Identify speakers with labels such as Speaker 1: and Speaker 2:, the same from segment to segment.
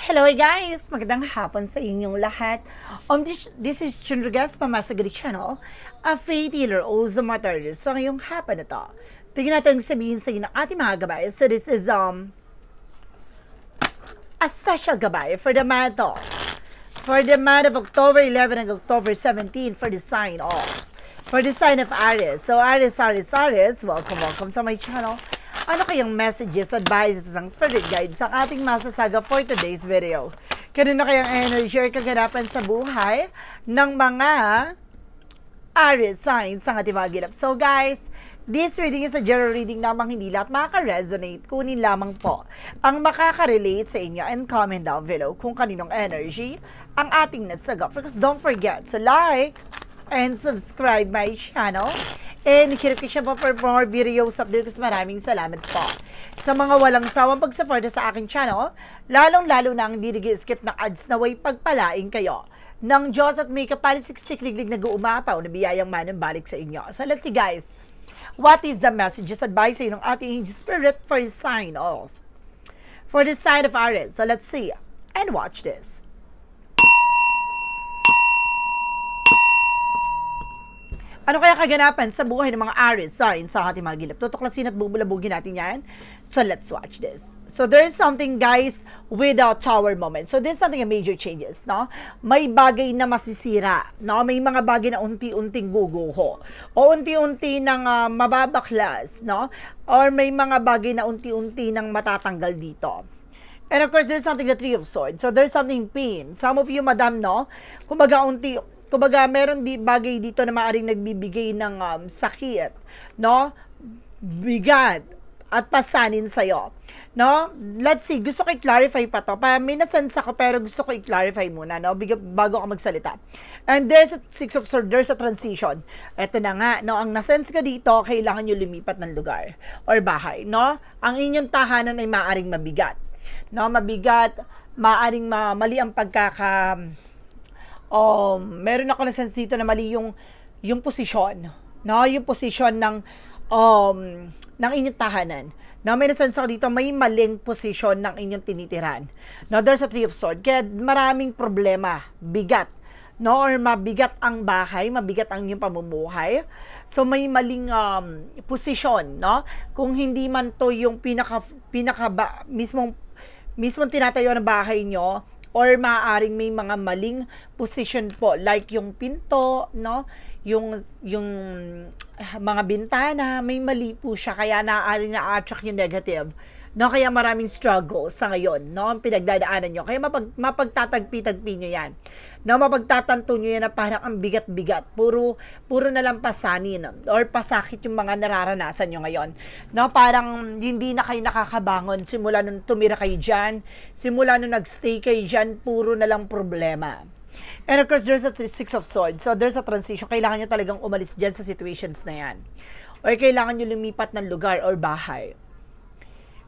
Speaker 1: Hello guys! Magandang hapon sa inyong lahat. This is Chundragas Pamasagari Channel, a faith healer o Zamatar. So ngayong hapon na to, tingnan natin sabihin sa inyo ng ating mga gabay. So this is a special gabay for the month of October 11 and October 17 for the sign of Aries. So Aries, welcome to my channel. Ano kayang messages, advices, ang spirit guides ang ating masasaga for today's video? Kanino kayang energy or kaganapan sa buhay ng mga Aries signs ang ating mga ginap? So guys, this reading is a general reading namang hindi lahat makaka-resonate. Kunin lamang po ang makaka-relate sa inyo and comment down below kung kaninong energy ang ating nasaga. Because don't forget to like and subscribe my channel. And kirikisya po for more videos update kasi maraming salamat po sa mga walang sawang pagsuporta sa aking channel, lalong-lalo na ang skip ng ads na way pagpalaing kayo ng Diyos at may kapalisik-sikliglig na guumapaw na biyayang manumbalik sa inyo. So let's see guys, what is the messages advice sa ng ating spirit for the sign of Aries? So let's see and watch this. Ano kaya kaganapan sa buhay ng mga Aries signs sa ating mga ginap? Tutuklasin at bubulabugin natin yan. So, let's watch this. So, there is something, guys, without tower moment. So, this is something a major changes, no? May bagay na masisira, no? May mga bagay na unti-unting guguho. O unti-unti nang mababaklas, no? Or may mga bagay na unti-unti nang matatanggal dito. And of course, there's something the Three of Swords. So, there's something pain. Some of you, madam, no? Kumbaga, meron bagay dito na maaaring nagbibigay ng sakit, no? Bigat at pasanin sa'yo, no? Let's see, gusto ko i-clarify pa to. May nasense ako pero gusto ko i-clarify muna, no? Bago ako magsalita. And there's a Six of Swords, there's a transition. Ito na nga, no? Ang nasense ko dito, kailangan nyo lumipat ng lugar or bahay, no? Ang inyong tahanan ay maaaring mabigat, no? Mabigat, maaaring mali ang meron ako na sense dito na mali yung posisyon, no? Yung posisyon ng inyong tahanan. No, may sense ako dito, may maling posisyon ng inyong tinitiran. No, there's a Three of Swords. Kaya maraming problema, bigat, no? Or mabigat ang bahay, mabigat ang inyong pamumuhay. So may maling posisyon, no? Kung hindi man to yung mismong tinatayo ng bahay nyo, or maaaring may mga maling position po, like yung pinto, no? Yung mga bintana, may mali po siya, kaya naaaring na-attract yung negative, no? Kaya maraming struggle sa ngayon, no? Ang pinagdadaanan nyo. Kaya mapagtatagpi-tagpi nyo yan, no? Mapagtatanto nyo yan na parang ang bigat-bigat. Puro na lang pasanin or pasakit yung mga nararanasan nyo ngayon, no? Parang hindi na kayo nakakabangon simula nung tumira kayo dyan, simula nung nagstay kayo dyan, puro na lang problema. And of course, there's a Six of Swords. So, there's a transition. Kailangan nyo talagang umalis dyan sa situations na yan. Or kailangan nyo lumipat ng lugar or bahay.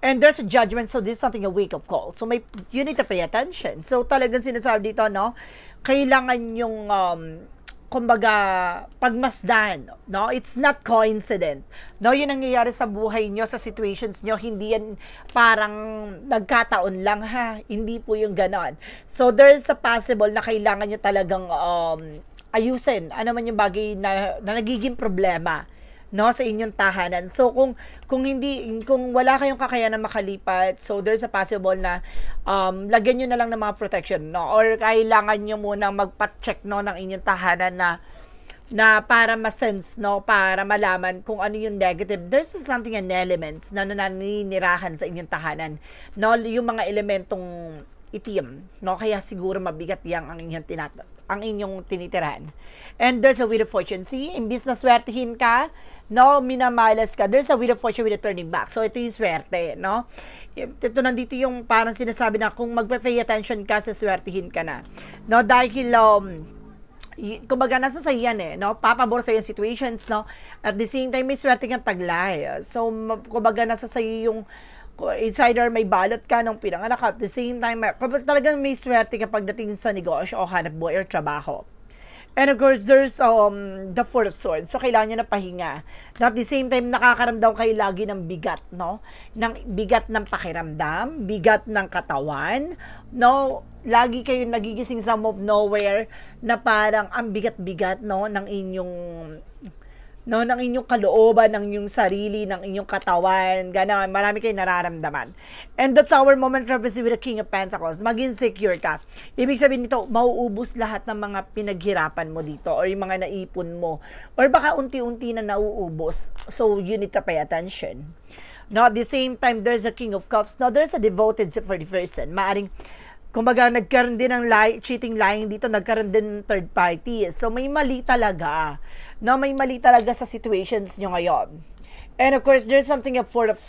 Speaker 1: And there's a judgment. So, this is something a wake of call. So, you need to pay attention. So, talagang sinasabi dito, no? Kailangan yung, kumbaga, pagmasdan, no? It's not coincident. No, yun ang nangyayari sa buhay nyo, sa situations nyo. Hindi yan parang nagkataon lang, ha? Hindi po yung ganon. So, there's a possible na kailangan nyo talagang ayusin. Ano man yung bagay na nagiging problema, no, sa inyong tahanan. So kung wala kayong kakayanan makalipat, so there's a possible na lagyan niyo na lang ng mga protection, no, or kailangan niyo muna magpa-check, no, ng inyong tahanan na para ma-sense, no, para malaman kung ano yung negative. There's something an elements na naninirahan sa inyong tahanan, no, yung mga elementong itim, no, kaya siguro mabigat yang ang inyong tinitirahan. And there's a Wheel of Fortune. See, imbis na swertihin ka, no, minamalas ka, there's a Wheel of Fortune with a turning back. So ito yung swerte, no? Ito nandito yung parang sinasabi na kung magpa-pay attention ka, sa swertihin ka na, no? Dahil kumbaga nasa sa yan, no? Papabor sa yung situations, no? At the same time may swerte kang taglay. So kumbaga nasa sa yung it's either may balot ka nung pinanganak, at the same time talagang may swerte kapag dating sa negosyo o hanap buhay or trabaho. And of course, there's the Four of Swords. So, kailangan nyo na pahinga. Now, at the same time, nakakaramdam kayo lagi ng bigat, no? Ng bigat ng pakiramdam, bigat ng katawan, no? Lagi kayo nagigising sa of nowhere na parang ang bigat-bigat, no? Ng inyong kalooban, ng inyong sarili, ng inyong katawan, gano'n, marami kayong nararamdaman. And the Tower moment represents with the King of Pentacles, maging secure ka. Ibig sabihin nito, mauubos lahat ng mga pinaghirapan mo dito, or yung mga naipon mo, or baka unti-unti na nauubos. So, you need to pay attention. Now, at the same time, there's a King of Cups. Now, there's a devoted for the person. Maaring, kumbaga, nagkaroon din ng cheating, lying dito, nagkaroon din ng third party. So, may mali talaga. No, may mali talaga sa situations nyo ngayon. And of course, there's something of Four of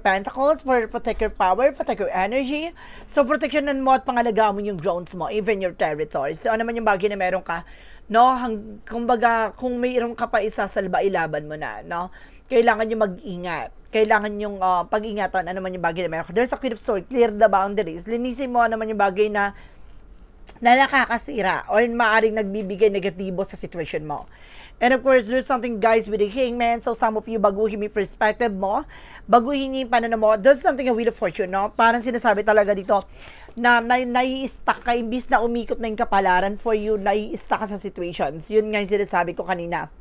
Speaker 1: Pentacles, for protect your power, protect your energy. So, proteksyonan mo at pangalagaan mo yung drones mo, even your territories. So, ano man yung bagay na meron ka, no, kumbaga, kung mayroon ka pa isasalba, ilaban mo na, no? Kailangan nyo mag-ingat. Kailangan yung pag-ingatan, ano man yung bagay na meron ka. There's a Queen of Swords, clear the boundaries. Linisin mo, ano man yung bagay na nakakasira or maaaring nagbibigay negatibo sa situation mo. And of course, there's something, guys, with the Hangman. So, some of you, baguhin mo yung perspective mo. Baguhin yung pananaw mo. There's something, a Wheel of Fortune, no? Parang sinasabi talaga dito na nai-stuck ka, imbis na umikot na yung kapalaran for you, nai-stuck ka sa situations. Yun nga yung sinasabi ko kanina.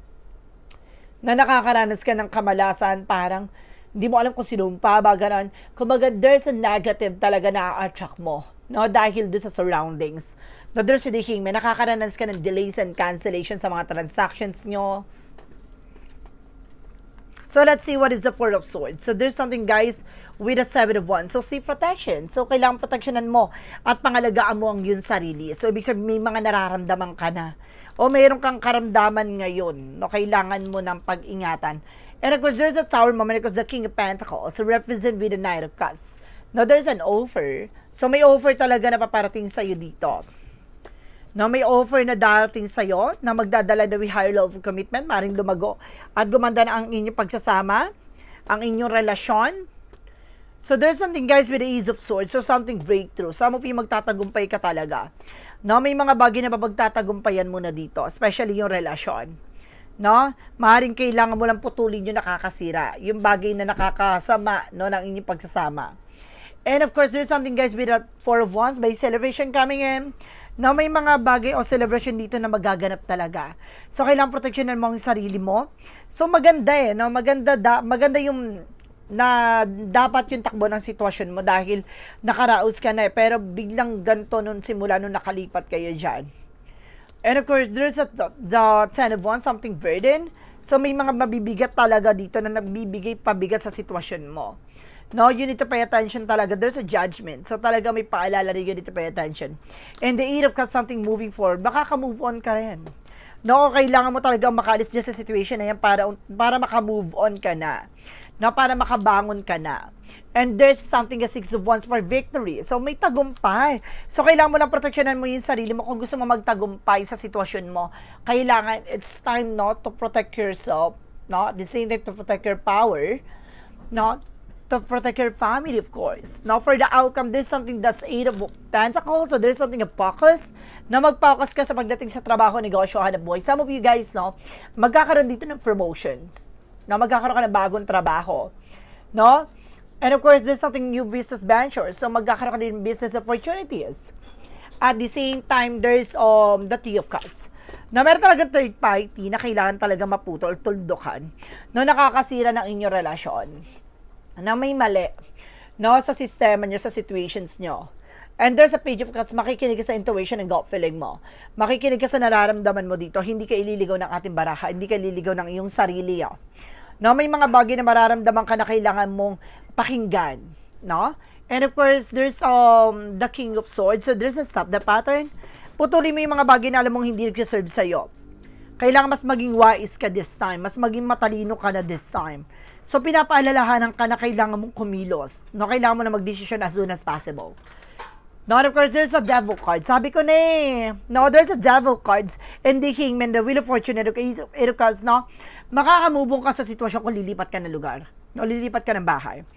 Speaker 1: Na nakakaranas ka ng kamalasan, parang hindi mo alam kung sinumpa ba, ganun. Kumbaga, there's a negative talaga na attract mo, no? Dahil doon sa surroundings. No, there's a Hangman, nakakaranas ka ng delays and cancellation sa mga transactions nyo. So, let's see what is the Four of Swords. So, there's something, guys, with a Seven of Wands. So, seek protection. So, kailangan proteksyonan mo at pangalagaan mo ang yun sarili. So, ibig sabihin, may mga nararamdaman ka na. O mayroon kang karamdaman ngayon. No, kailangan mo ng pag-ingatan. And of course, there's a Tower moment because the King of Pentacles. So, represent with the Knight of Cups. Now, there's an offer. So, may offer talaga na paparating sa'yo dito. No, may offer na darating sa'yo na magdadala na with higher level of commitment, maring lumago at gumanda na ang inyong pagsasama, ang inyong relasyon. So, there's something, guys, with the Ace of Swords. So, something breakthrough. Some of you magtatagumpay ka talaga. No, may mga bagay na mapagtatagumpayan mo na dito, especially yung relasyon. No, maaaring kailangan mo lang putulin yung nakakasira, yung bagay na nakakasama, no, ng inyong pagsasama. And of course, there's something, guys, with the Four of Wands, may celebration coming in. No, may mga bagay o celebration dito na magaganap talaga. So, kailangan proteksyonan mo ang sarili mo. So, maganda no? Maganda yung na dapat yung takbo ng sitwasyon mo dahil nakaraos ka na pero biglang ganito nung simula nung nakalipat kayo dyan. And of course, there's the Ten of Wands, something burden. So, may mga mabibigat talaga dito na nagbibigay pabigat sa sitwasyon mo. No, you need to pay attention talaga. There's a judgment. So, talaga may paalala rin, you need to pay attention. And the Eight of Cups, something moving forward. Baka ka-move on ka rin. No, kailangan mo talaga makaalis dyan sa situation na yan para maka-move on ka na. No, para makabangon ka na. And there's something, a Six of Wands for victory. So, may tagumpay. So, kailangan mo lang proteksyonan mo yung sarili mo kung gusto mo magtagumpay sa sitwasyon mo. Kailangan, it's time, no, to protect yourself. No, at the same time, to protect your power. No, to protect your family, of course. Now, for the outcome, there's something that's Eight of Pentacles. So, there's something of focus. Na mag-focus ka sa pagdating sa trabaho, negosyo, hanap buhay. Some of you guys, no, magkakaroon dito ng promotions. No, magkakaroon ka ng bagong trabaho. No? And of course, there's something new business ventures. So, magkakaroon ka din business opportunities. At the same time, there's the Three of Cups. Na meron talagang third party na kailangan talaga maputol, tuldukan. No, nakakasira ng inyong relasyon. Na may mali, no, sa sistema nyo, sa situations nyo. And there's a Page of Cups, makikinig ka sa intuition and gut feeling mo. Makikinig ka sa nararamdaman mo dito, hindi ka ililigaw ng ating baraha, hindi ka ililigaw ng iyong sarili. No, may mga bagay na mararamdaman ka na kailangan mong pakinggan, no? And of course, there's the King of Swords, so there's a stop the pattern. Putulin mo yung mga bagay na alam mong hindi nagsiserve sa'yo. Kailangan mas maging wise ka this time, mas maging matalino ka na this time. So, pinapaalalahanan ka na kailangan mong kumilos. No, kailangan mo na mag-decision as soon as possible. No, and of course, there's a Devil card. Sabi ko na no, there's a Devil cards and the Hangman, the Wheel of Fortune, Eight of Cups, no? Makakamubong ka sa sitwasyon kung lilipat ka ng lugar. No, lilipat ka ng bahay.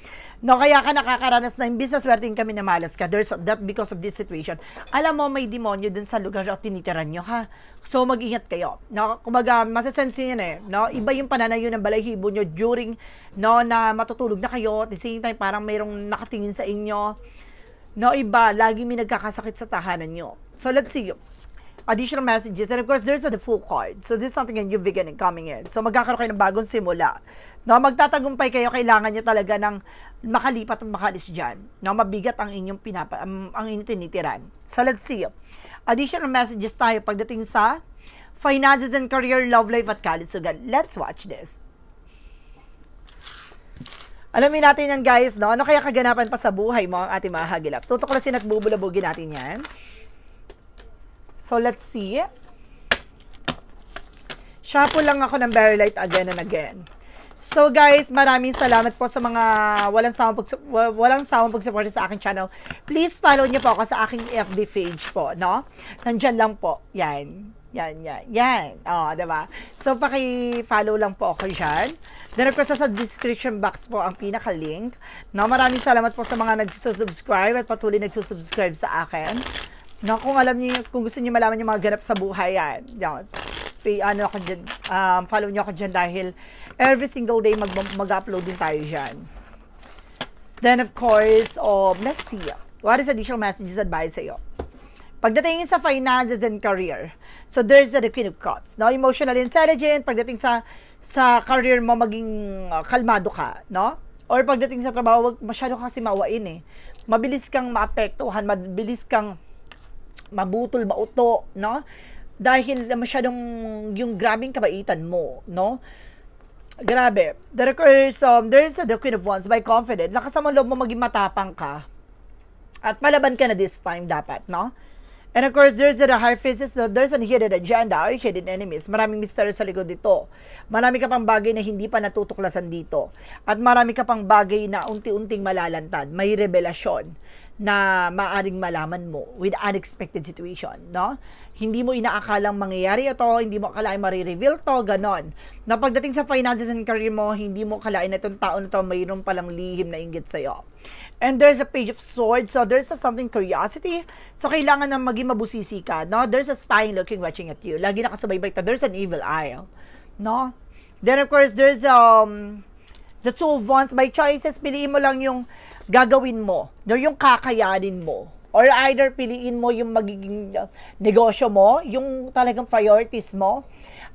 Speaker 1: No, kaya ka nakakaranas na imbis na swertein kami na malas ka. There's that because of this situation. Alam mo, may demonyo dun sa lugar at tinitiran nyo, ha? So, mag-ingat kayo. No, kumbaga, masasense nyo yun eh. No, iba yung pananayo ng balahibo nyo during, no, na matutulog na kayo. At the same time, parang mayroong nakatingin sa inyo. No, iba, lagi may nagkakasakit sa tahanan nyo. So, let's see. Additional messages. And of course, there's the full card. So, this is something a new beginning coming in. So, magkakaroon kayo ng bagong simula. No, magtatagumpay kayo, kailangan nyo talaga ng makalipat at makalis dyan. No, mabigat ang inyong ang inyong tinitiran. So, let's see. Additional messages tayo pagdating sa finances and career, love life at kalusugan. Let's watch this. Alamin natin yan, guys, no? Ano kaya kaganapan pa sa buhay mo ang ating mga hagilap? Tutuklasin at bubulabugin natin yan. So, let's see. Shuffle lang ako ng very light again and again. So guys, maraming salamat po sa mga walang sawang pag-support sa aking channel. Please follow niyo po ako sa aking FB page po, no? Nandiyan lang po. Yan. Oh, diba? So, paki-follow lang po ako dyan. Then, of course, sa description box po ang pinaka-link. No, maraming salamat po sa mga nagsusubscribe at patuloy nagsusubscribe sa akin. No, kung alam niyo, kung gusto niyo malaman yung mga ganap sa buhay yan. Ano ako dyan, follow niyo ako dyan dahil every single day mag-upload din tayo dyan. Then, of course, let's see. What is additional messages advice sa'yo? Pagdating sa finances and career, so there's the Queen of Cups. No? Emotional intelligent, pagdating sa career mo, maging kalmado ka. No? Or pagdating sa trabaho, wag masyado kasi mawain eh. Mabilis kang maapektuhan, mabilis kang mabutol, mauto. No? Dahil masyadong yung grabing kabaitan mo, no? Grabe. There is the Queen of Wands, by confident. Lakas mo loob mo maging matapang ka. At palaban ka na this time dapat, no? And of course, there's the High Priestess, there's a hidden agenda or hidden enemies. Maraming misteryo sa likod dito. Marami ka pang bagay na hindi pa natutuklasan dito. At marami ka pang bagay na unti-unting malalantad. May revelasyon na maaring malaman mo with unexpected situation, no? Hindi mo inaakalang mangyayari ito, hindi mo akalain marireveal to, ganon. Na pagdating sa finances and career mo, hindi mo akalain na itong tao na ito mayroon palang lihim na inggit sa'yo. And there's a Page of Swords, so there's something curiosity. So, kailangan na maging mabusisi ka, no? There's a spy looking, watching at you. Lagi nakasubaybay ka, there's an evil eye, no? Then, of course, there's the Two of Wands. By choices, piliin mo lang yung gagawin mo, yung kakayanin mo. Or either piliin mo yung magiging negosyo mo, yung talagang priorities mo.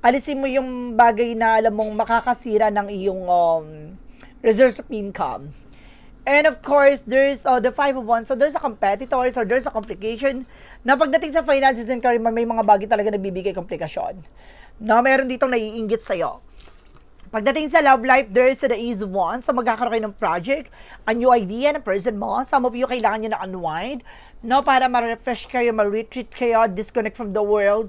Speaker 1: Alisin mo yung bagay na alam mong makakasira ng iyong reserves of income. And of course, there's the Five of Wands. So there's a competitors or there's a complication. Na pagdating sa finances and career, may mga bagay talaga nagbibigay komplikasyon. Na meron ditong naiinggit sa'yo. Pagdating sa love life, there is the Ace of Wands. So, magkakaroon kayo ng project, a new idea na person mo. Some of you, kailangan nyo na unwind, no? Para ma-refresh kayo, ma-retreat kayo, disconnect from the world.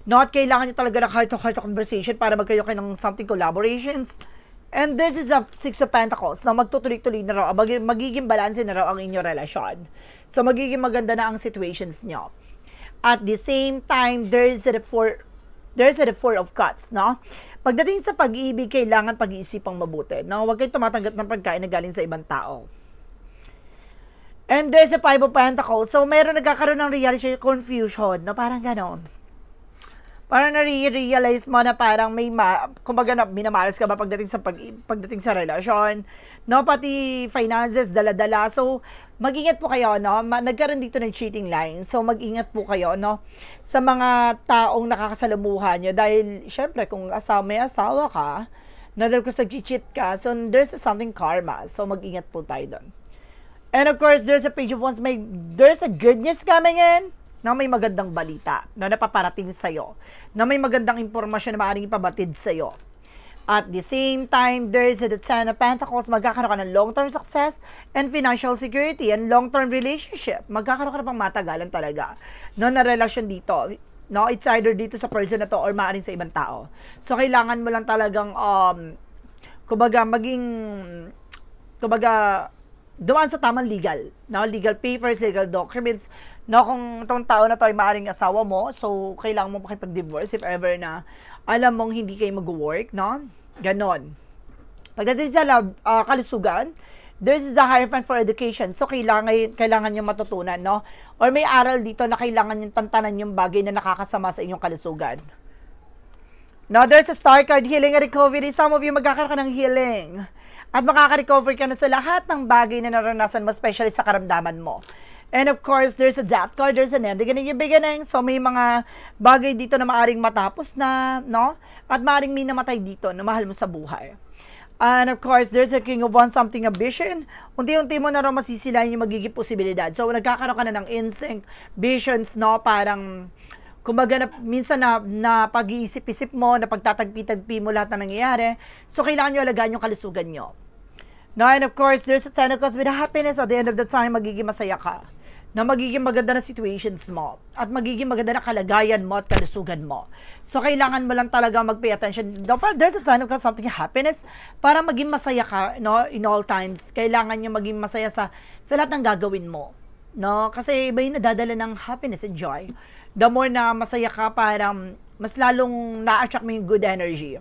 Speaker 1: Not kailangan nyo talaga ng heart-to-heart conversation para magkayo kayo ng something collaborations. And this is a Six of Pentacles na magtutuloy-tuloy na raw. Magiging balance na raw ang inyong relasyon. So, magiging maganda na ang situations nyo. At the same time, there's the Four of Cups, no? Pagdating sa pag-ibig, kailangan pag-iisipang mabuti, no? Huwag kayong tumatanggap ng pagkain na galing sa ibang tao. And there's a Five of Pentacles. So, meron nagkakaroon ng realization, confusion, no? Parang ganon. Parang nare-realize mo na parang may kumbaga na minamalas ka ba pagdating sa relasyon, no? Pati finances, dala-dala. So, mag-ingat po kayo, no? Nagkaroon dito ng cheating line. So, mag-ingat po kayo, no? Sa mga taong nakakasalamuhan nyo. Dahil, syempre, kung may asawa ka, na kung nag-cheat ka, so, there's something karma. So, mag-ingat po tayo doon. And of course, there's a Page of Wands. There's a good news coming in na may magandang balita na napaparating sa'yo. Na may magandang impormasyon na maaaring ipabatid sa'yo. At the same time, there's the Ten of Pentacles. Magkakaroon ka ng long-term success and financial security and long-term relationship. Magkakaroon ka na pang matagalan talaga. No, na relasyon dito. No, it's either dito sa person na to or maaaring sa ibang tao. So, kailangan mo lang talagang, dumaan sa tamang legal. No, legal papers, legal documents. No, kung itong tao na to ay maaaring asawa mo, so, kailangan mo makipag-divorce if ever na alam mong hindi kayo mag-work, no? Ganon. Pagdating sa kalusugan, This is a Hierophant for education. So, kailangan nyo matutunan, no? Or may aral dito na kailangan nyo tantanan yung bagay na nakakasama sa inyong kalusugan. Now, there's a star card, healing and recovery. Some of you magkakaroon ka ng healing. At makaka-recover ka na sa lahat ng bagay na naranasan mo, especially sa karamdaman mo. And of course, there's a death card, there's an ending and a beginning. So, may mga bagay dito na maaring matapos na, no? At maaring may namatay dito na mahal mo sa buhay. And of course, there's a King of Wands, something a vision. Unti-unti mo na rin masisilayan yung magiging posibilidad. So, nagkakaroon ka na ng instinct, visions, no? Parang, kumbaga, minsan na pag-iisip-isip mo, na pagtatagpi-tagpi mo lahat na nangyayari. So, kailangan nyo alagaan yung kalusugan nyo. No, and of course, there's a Ten of Cups with a happiness. At the end of the time, magiging masaya ka. Na magiging maganda na situations mo at magiging maganda na kalagayan mo at kalusugan mo. So, kailangan mo lang talaga mag-pay attention. There's a time of something happiness para maging masaya ka, no, in all times. Kailangan nyo maging masaya sa lahat ng gagawin mo. No? Kasi iba yung nadadala ng happiness and joy. The more na masaya ka, parang mas lalong na-attract mo yung good energy.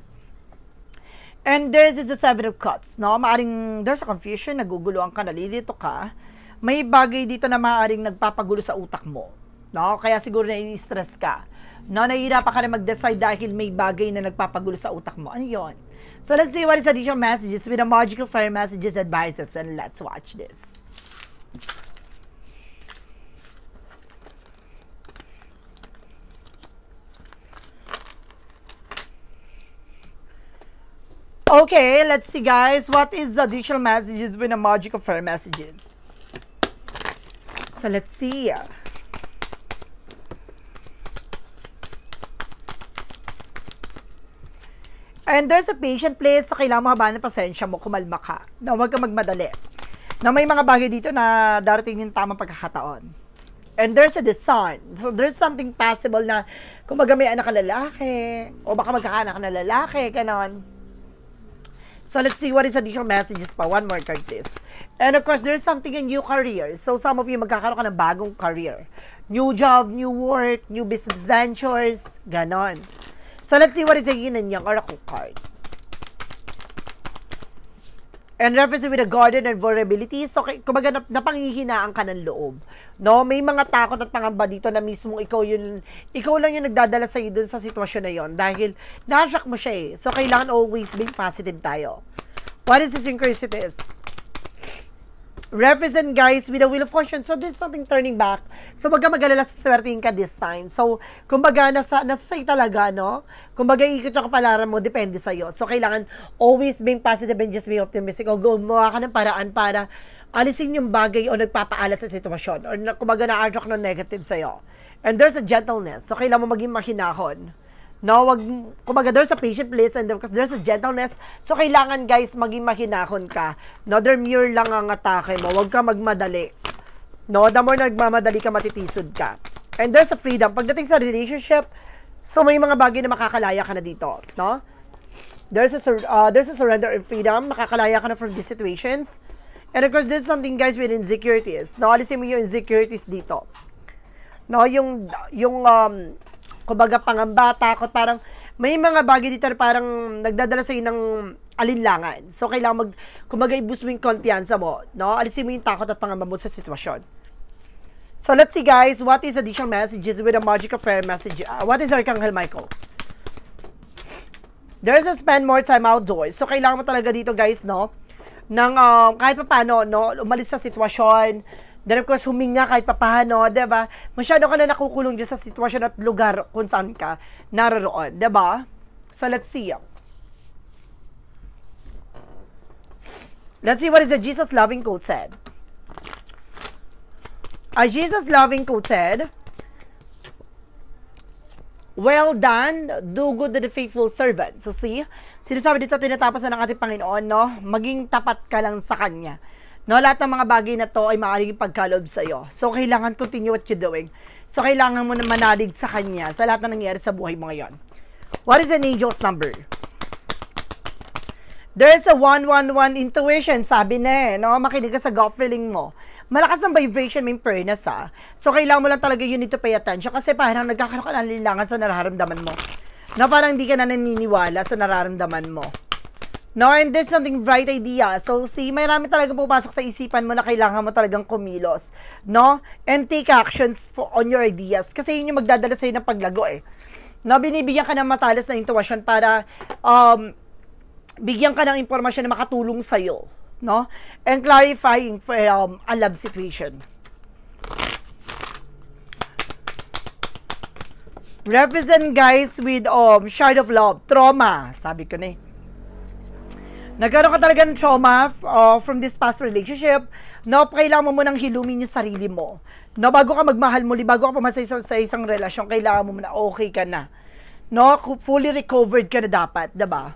Speaker 1: And this is the Seven of Cups. No? Maaring there's a confusion, naguguluhan ka, nalilito ka. May bagay dito na maaaring nagpapagulo sa utak mo. No? Kaya siguro nai-stress ka. No? Nahihirapan ka na mag-decide dahil may bagay na nagpapagulo sa utak mo. Ano yun? So let's see what is additional messages with the magical fire messages, advices, and let's watch this. Okay, let's see guys. What is the additional messages with the magical fire messages? So let's see. And there's a patient place. So kailangan mo habaan ng pasensya mo, kumalma ka. Na huwag ka magmadali. Na may mga bagay dito na darating yung tamang pagkakataon. And there's a design. So there's something possible na kumbaga may anak ka lalaki o baka magkakaanak ka na lalaki, ganon. So, let's see what is additional messages pa. One more card, please. And of course, there's something in new career. So, some of you magkakaroon ka ng bagong career. New job, new work, new business ventures, ganon. So, let's see what is the yin and yang oracle card. And reference with a garden and vulnerability. So, kumbaga napanghihinaan ka ng loob. No? May mga takot at pangamba dito na mismo ikaw lang yung nagdadala sa'yo dun sa sitwasyon na yon dahil na-shock mo siya eh. So, kailangan always being positive tayo. What is the synchronicities? Represent guys with a wheel of fortune. So, there's something turning back. So, magalala sa swertihin ka this time. So, kumbaga, nasa sa'yo talaga, no? Kumbaga, ikot yung kapalaran mo, depende sa'yo. So, kailangan always being positive and just being optimistic. O gumawa ka ng paraan para alisin yung bagay o nagpapaalat sa sitwasyon. Or kumbaga, na-attract ng negative sa'yo. And there's a gentleness. So, kailangan mo maging mahinahon. No, kumbaga, there's a patient place and because there's a gentleness. So, kailangan, guys, maging mahinahon ka. No, demure lang ang atake mo. Huwag ka magmadali. No, the more nagmamadali ka, matitisod ka. And there's a freedom. Pagdating sa relationship, so may mga bagay na makakalaya ka na dito. No? There's a surrender and freedom. Makakalaya ka na from these situations. And of course, there's something, guys, with insecurities. No, alisin mo yung insecurities dito. No, kumbaga pangamba, takot, parang may mga bagay dito na parang nagdadala sa'yo ng alinlangan. So, kailangan kumbaga i-boost mo yung kumpiyansa mo, no? Alisin mo yung takot at pangamba mo sa sitwasyon. So, let's see guys, what is additional messages with a magical prayer message? What is Archangel Michael? There's a spend more time outdoors. So, kailangan mo talaga dito guys, no? Nang kahit pa paano, no? Umalis sa sitwasyon. Then of course, huminga kahit papaano, diba? Masyado ka na nakukulong dyan sa sitwasyon at lugar kung saan ka naroon, diba? So, let's see. Let's see what is the Jesus loving quote said. A Jesus loving quote said, well done, do good to the faithful servant. So, see? Sinasabi dito, tinatapos na ng ating Panginoon, no? Maging tapat ka lang sa Kanya. No, lahat ng mga bagay na to ay maaaring pagkalob sa iyo. So, kailangan continue what you're doing. So, kailangan mo na manalig sa Kanya sa lahat na nangyayari sa buhay mo ngayon. What is an angel's number? There's a 111 intuition, sabi na no? Makinig ka sa gut feeling mo. Malakas ang vibration, may fairness ha. So, kailangan mo lang talaga you need to pay attention kasi parang nagkakaroon ka ng lilangan sa nararamdaman mo. Na parang hindi ka na naniniwala sa nararamdaman mo. No, and there's something bright idea. So, marami talaga pupasok sa isipan mo na kailangan mo talagang kumilos. No? And take actions on your ideas. Kasi yun yung magdadala sa'yo ng paglago eh. No, binibigyan ka ng matalas na intuition para bigyan ka ng impormasyon na makatulong sa'yo. No? And clarifying for a love situation. Represent guys with shard of love. Trauma. Sabi ko na eh. Nagkaroon ka talaga ng trauma from this past relationship. No, kailangan mo munang hilumin yung sarili mo. No, bago ka magmahal muli, bago ka pumasay sa isang relasyon, kailangan mo muna okay ka na. No, fully recovered ka na dapat, diba?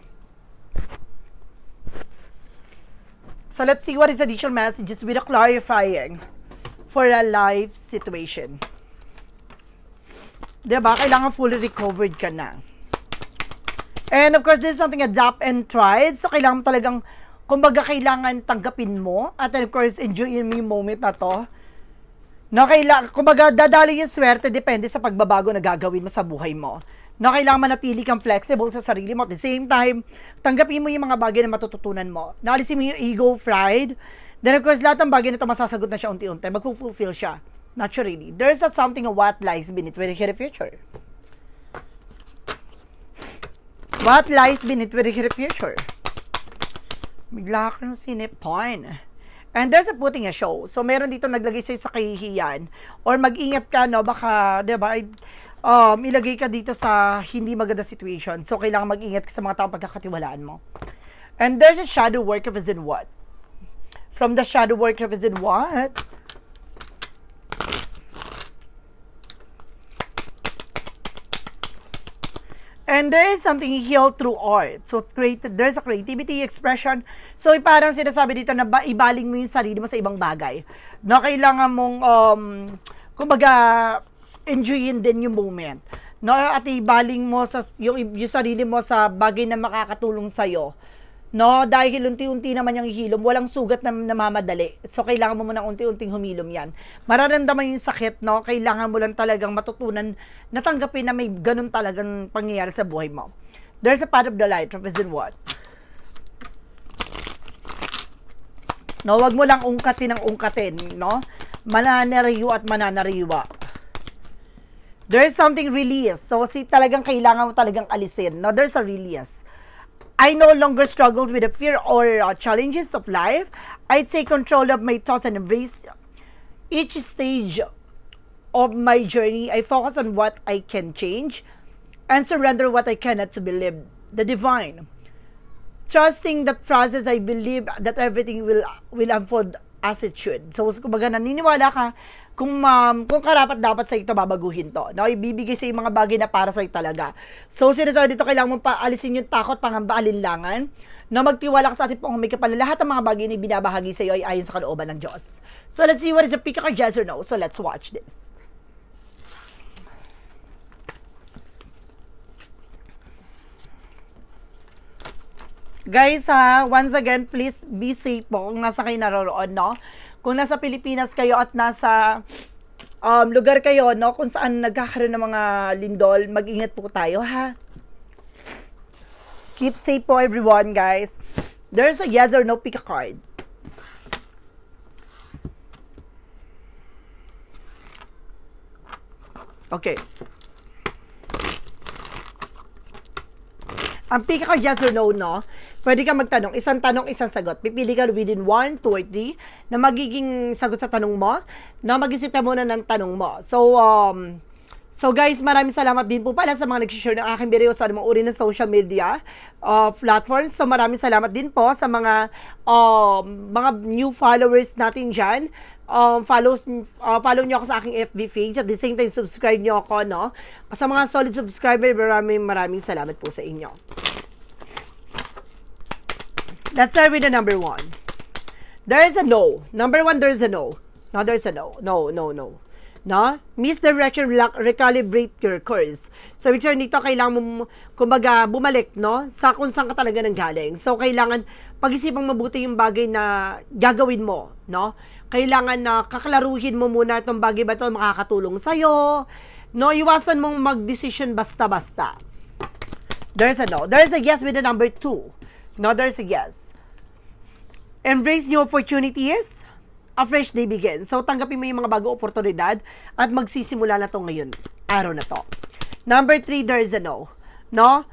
Speaker 1: So let's see what is additional messages with a clarifying for a life situation. Diba? Kailangan fully recovered ka na. And of course, this is something adapt and try. So, kailangan talagang, kumbaga, kailangan tanggapin mo. At then, of course, enjoyin mo yung moment na to. No, kumbaga, dadali yung swerte, depende sa pagbabago na gagawin mo sa buhay mo. No, kailangan manatili kang flexible sa sarili mo. At the same time, tanggapin mo yung mga bagay na matututunan mo. Naalisin mo yung ego, pride. Then, of course, lahat ng bagay na ito, masasagot na siya unti-unti. Mag-fulfill siya. Naturally. There's something of what lies beneath with the future. What lies beneath with the future? Bigla ka ng sinipon. And there's a putting a show. So, meron dito naglagay sa'yo sa kahihiyan. Or mag-ingat ka, no? Baka, diba, ilagay ka dito sa hindi maganda situation. So, kailangan mag-ingat ka sa mga taong pagkakatiwalaan mo. And there's a shadow work represent what? From the shadow work represent what? And there is something healed through art. So, there's a creativity, expression. So, parang sinasabi dito na ibaling mo yung sarili mo sa ibang bagay. Na kailangan mong, kumbaga, enjoyin din yung moment. No? At ibaling mo yung sarili mo sa bagay na makakatulong sa'yo. No? Dahil unti-unti naman yung hilom, walang sugat na namamadali. So, kailangan mo munang unti-unting humilom yan. Mararamdaman yung sakit, no? Kailangan mo lang talagang matutunan na tanggapin na may ganun talagang pangyayari sa buhay mo. There's a path of the light. Represent what? No, wag mo lang ungkatin ng ungkatin, no? Mananariyo at mananariwa. There's something release. So, talagang kailangan mo talagang alisin. No, there's a release. I no longer struggle with the fear or challenges of life. I take control of my thoughts and embrace each stage of my journey. I focus on what I can change and surrender what I cannot to believe. The divine. Trusting that process, I believe that everything will unfold as it should. So, kumbaga, naniniwala ka kung karapat dapat sa ito, babaguhin to. No? Ibibigay sa yung mga bagay na para sa iyo talaga. So, sinasabi dito, kailangan mo paalisin yung takot, pangamba, alinlangan. No? Magtiwala ka sa ating pong may kapal. Lahat ng mga bagay na binabahagi sa iyo ay ayon sa kalooban ng Diyos. So, let's see what is the pick of yes or no. So, let's watch this. Guys, once again, please be safe po kung nasa kayo naroon, no? Kung nasa Pilipinas kayo at nasa lugar kayo, no, kung saan nagkakaroon ng mga lindol, mag-ingat po tayo, ha? Keep safe po, everyone, guys. There's a yes or no, pick a card. Okay. Ang pick a yes or no, no? Pwede ka magtanong, isang tanong, isang sagot. Pipili ka within 1, 2, or 3 na magiging sagot sa tanong mo, na mag-isip ka muna ng tanong mo. So guys, maraming salamat din po pala sa mga nag-share ng aking video sa mga uri ng social media platforms. So maraming salamat din po sa mga new followers natin dyan. Follow nyo ako sa aking FB page. At the same time, subscribe nyo ako, no? Sa mga solid subscriber, maraming salamat po sa inyo. Let's start with the number 1. There is a no. Number 1, there is a no. No, there's a no. No. No? Misdirection, recalibrate your course. So, ibig sabihin dito, kailangan mo, kumbaga, bumalik, no? Sa kung saan ka talaga nanggaling. So, kailangan pag-isipang mabuti yung bagay na gagawin mo, no? Kailangan na kaklaruhin mo muna itong bagay ba ito makakatulong sa'yo. No? Iwasan mong mag-decision basta-basta. There's a no. There's a yes with the number 2. No, there's a yes. Embrace new opportunities. A fresh day begins. So, tanggapin mo yung mga bago oportunidad at magsisimula na to ngayon. Araw na to. Number 3, there's a no. No?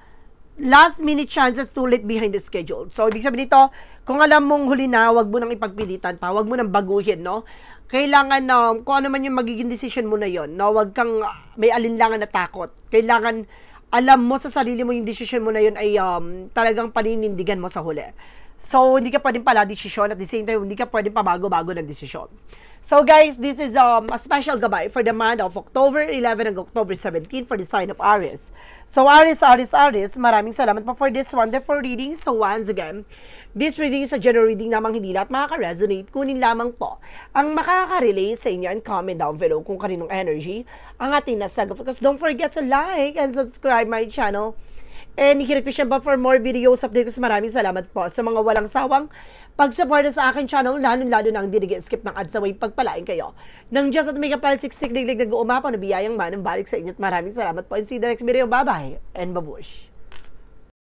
Speaker 1: Last minute chances too late behind the schedule. So, ibig sabihin nito, kung alam mong huli na, wag mo nang ipagpilitan pa, wag mo nang baguhin, no? Kailangan kung ano man yung magiging decision mo na yon, no? Wag kang may alinlangan na takot. Kailangan alam mo sa sarili mo yung decision mo na yon ay talagang paninindigan mo sa huli. So, hindi ka pwedeng pala desisyon at the same time, hindi ka pwedeng pabago-bago ng desisyon. So, guys, this is a special gabay for the month of October 11 and October 17 for the sign of Aries. So, Aries, maraming salamat po for this wonderful reading. So, once again, this reading is a general reading namang hindi lahat makaka-resonate. Kunin lamang po ang makaka-relate sa inyo and comment down below kung kaninong energy ang ating nasagot. Because don't forget to like and subscribe my channel. And hit ko pa for more videos updates. Maraming salamat po sa mga walang sawang pagsuporta sa akin channel, lalo na ang skip ng ads away pagpalain kayo. Nang Diyos at may kapal siksik, liglig nag-uumapa na biyayang manang balik sa inyo. Maraming salamat po. And see you the next video. Bye-bye and babush.